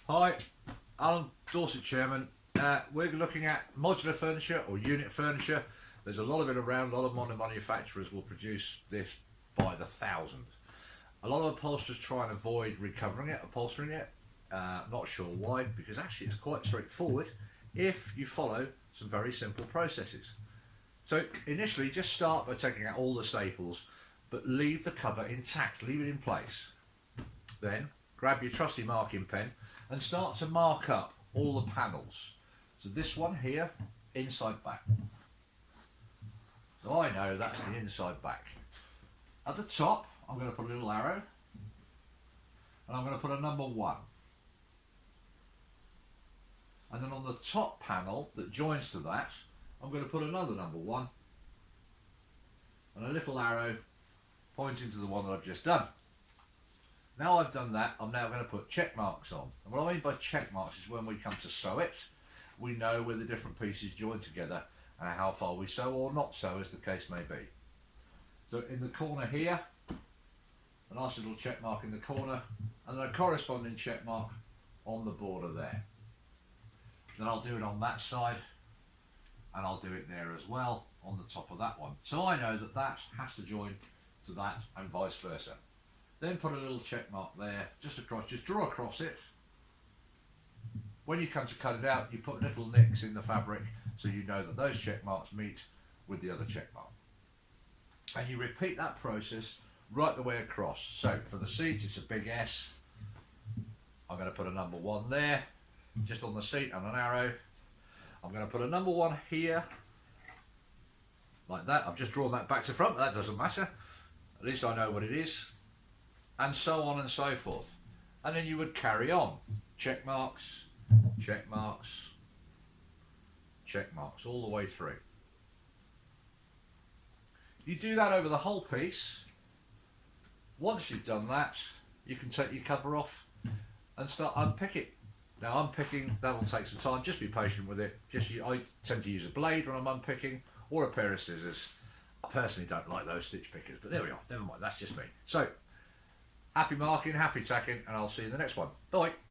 Hi, I'm Dorset Chairman. We're looking at modular furniture or unit furniture. There's a lot of it around. A lot of modern manufacturers will produce this by the thousand. A lot of upholsterers try and avoid recovering it, upholstering it. Not sure why, because actually it's quite straightforward if you follow some very simple processes. So initially just start by taking out all the staples, but leave the cover intact, leave it in place. Then grab your trusty marking pen and start to mark up all the panels. So this one here, inside back. So I know that's the inside back. At the top, I'm going to put a little arrow and I'm going to put a number 1. And then on the top panel that joins to that, I'm going to put another number 1 and a little arrow pointing to the one that I've just done. Now I've done that, I'm now going to put check marks on. And what I mean by check marks is when we come to sew it, we know where the different pieces join together and how far we sew or not sew, as the case may be. So in the corner here, a nice little check mark in the corner, and then a corresponding check mark on the border there. Then I'll do it on that side, and I'll do it there as well on the top of that one. So I know that that has to join to that and vice versa. Then put a little check mark there, just across, just draw across it. When you come to cut it out, you put little nicks in the fabric so you know that those check marks meet with the other check mark. And you repeat that process right the way across. So for the seat, it's a big S. I'm going to put a number 1 there, just on the seat, and an arrow. I'm going to put a number 1 here, like that. I've just drawn that back to front, but that doesn't matter. At least I know what it is. And so on and so forth. And then you would carry on. Check marks, check marks, check marks, all the way through. You do that over the whole piece. Once you've done that, you can take your cover off and start unpicking. Now unpicking, that'll take some time, just be patient with it. I tend to use a blade when I'm unpicking, or a pair of scissors. I personally don't like those stitch pickers, but there we are, never mind, that's just me. So, happy marking, happy tacking, and I'll see you in the next one. Bye.